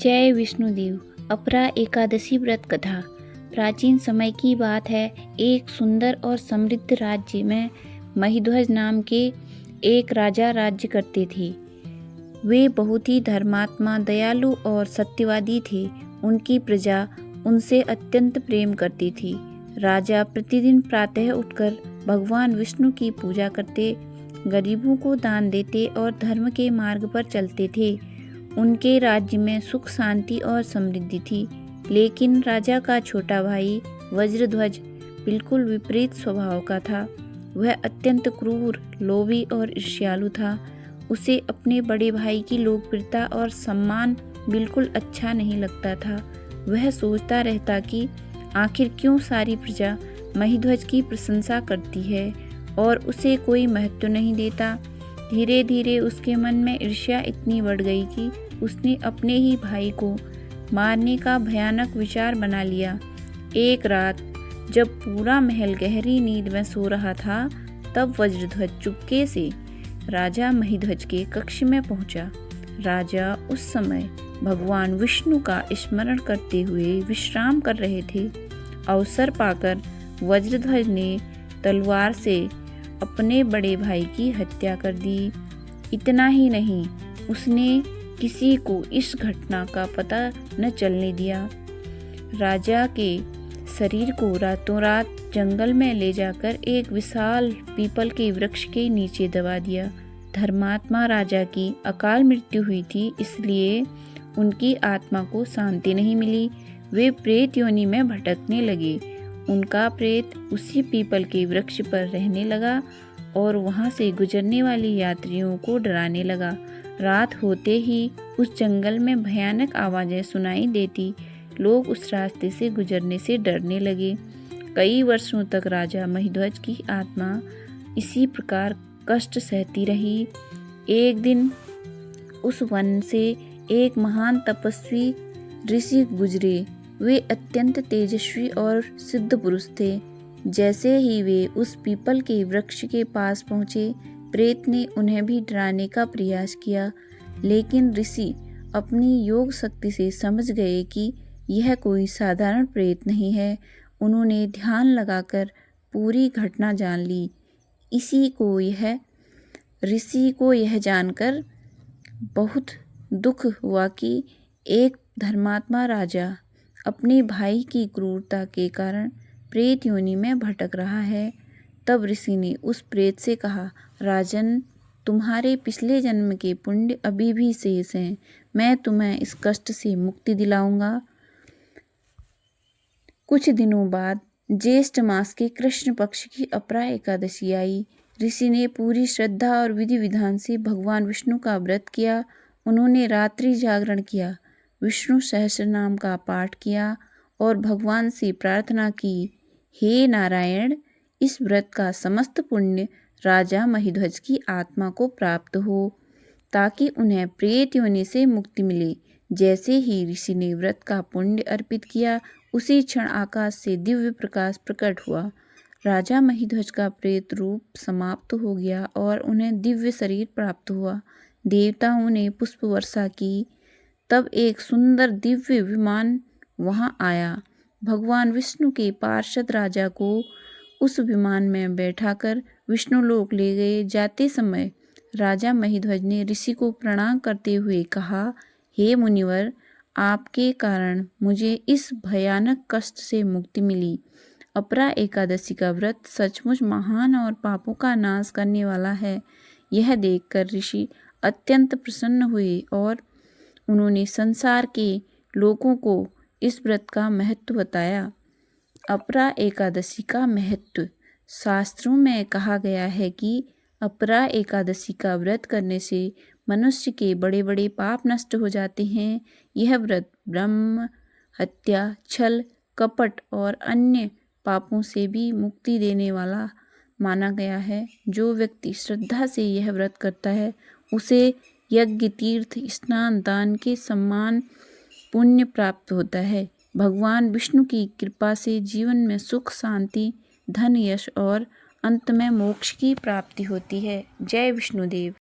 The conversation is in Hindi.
जय विष्णुदेव। अपरा एकादशी व्रत कथा। प्राचीन समय की बात है। एक सुंदर और समृद्ध राज्य में महिध्वज नाम के एक राजा राज्य करते थे। वे बहुत ही धर्मात्मा, दयालु और सत्यवादी थे। उनकी प्रजा उनसे अत्यंत प्रेम करती थी। राजा प्रतिदिन प्रातः उठकर भगवान विष्णु की पूजा करते, गरीबों को दान देते और धर्म के मार्ग पर चलते थे। उनके राज्य में सुख, शांति और समृद्धि थी। लेकिन राजा का छोटा भाई वज्रध्वज बिल्कुल विपरीत स्वभाव का था। वह अत्यंत क्रूर, लोभी और ईर्ष्यालु था। उसे अपने बड़े भाई की लोकप्रियता और सम्मान बिल्कुल अच्छा नहीं लगता था। वह सोचता रहता कि आखिर क्यों सारी प्रजा महिध्वज की प्रशंसा करती है और उसे कोई महत्व नहीं देता। धीरे धीरे उसके मन में ईर्ष्या इतनी बढ़ गई कि उसने अपने ही भाई को मारने का भयानक विचार बना लिया। एक रात जब पूरा महल गहरी नींद में सो रहा था, तब वज्रध्वज चुपके से राजा महिध्वज के कक्ष में पहुंचा। राजा उस समय भगवान विष्णु का स्मरण करते हुए विश्राम कर रहे थे। अवसर पाकर वज्रध्वज ने तलवार से अपने बड़े भाई की हत्या कर दी। इतना ही नहीं, उसने किसी को इस घटना का पता न चलने दिया। राजा के शरीर को रातों रात जंगल में ले जाकर एक विशाल पीपल के वृक्ष के नीचे दबा दिया। धर्मात्मा राजा की अकाल मृत्यु हुई थी, इसलिए उनकी आत्मा को शांति नहीं मिली। वे प्रेत योनि में भटकने लगे। उनका प्रेत उसी पीपल के वृक्ष पर रहने लगा और वहां से गुजरने वाले यात्रियों को डराने लगा। रात होते ही उस जंगल में भयानक आवाजें सुनाई देती। लोग उस रास्ते से गुजरने से डरने लगे। कई वर्षों तक राजा महिध्वज की आत्मा इसी प्रकार कष्ट सहती रही। एक दिन उस वन से एक महान तपस्वी ऋषि गुजरे। वे अत्यंत तेजस्वी और सिद्ध पुरुष थे। जैसे ही वे उस पीपल के वृक्ष के पास पहुंचे, प्रेत ने उन्हें भी डराने का प्रयास किया। लेकिन ऋषि अपनी योग शक्ति से समझ गए कि यह कोई साधारण प्रेत नहीं है। उन्होंने ध्यान लगाकर पूरी घटना जान ली। ऋषि को यह जानकर बहुत दुख हुआ कि एक धर्मात्मा राजा अपने भाई की क्रूरता के कारण प्रेत योनि में भटक रहा है। तब ऋषि ने उस प्रेत से कहा, राजन, तुम्हारे पिछले जन्म के पुण्य अभी भी शेष हैं। मैं तुम्हें इस कष्ट से मुक्ति दिलाऊंगा। कुछ दिनों बाद ज्येष्ठ मास के कृष्ण पक्ष की अपरा एकादशी आई। ऋषि ने पूरी श्रद्धा और विधि विधान से भगवान विष्णु का व्रत किया। उन्होंने रात्रि जागरण किया, विष्णु सहस्र नाम का पाठ किया और भगवान से प्रार्थना की, हे नारायण, इस व्रत का समस्त पुण्य राजा महिध्वज की आत्मा को प्राप्त हो, ताकि उन्हें प्रेत योनि से मुक्ति मिले। जैसे ही ऋषि ने व्रत का पुण्य अर्पित किया, उसी क्षण आकाश से दिव्य प्रकाश प्रकट हुआ। राजा महिध्वज का प्रेत रूप समाप्त हो गया और उन्हें दिव्य शरीर प्राप्त हुआ। देवताओं ने पुष्प वर्षा की। तब एक सुंदर दिव्य विमान वहां आया। भगवान विष्णु के पार्षद राजा को उस विमान में बैठाकर विष्णु लोक ले गए। जाते समय राजा महिध्वज ने ऋषि को प्रणाम करते हुए कहा, हे मुनिवर, आपके कारण मुझे इस भयानक कष्ट से मुक्ति मिली। अपरा एकादशी का व्रत सचमुच महान और पापों का नाश करने वाला है। यह देखकर ऋषि अत्यंत प्रसन्न हुए और उन्होंने संसार के लोगों को इस व्रत का महत्व बताया। अपरा एकादशी का महत्व। शास्त्रों में कहा गया है कि अपरा एकादशी का व्रत करने से मनुष्य के बड़े बड़े पाप नष्ट हो जाते हैं। यह व्रत ब्रह्म हत्या, छल, कपट और अन्य पापों से भी मुक्ति देने वाला माना गया है। जो व्यक्ति श्रद्धा से यह व्रत करता है, उसे यज्ञ, तीर्थ, स्नान, दान के सम्मान पुण्य प्राप्त होता है। भगवान विष्णु की कृपा से जीवन में सुख, शांति, धन, यश और अंत में मोक्ष की प्राप्ति होती है। जय विष्णुदेव।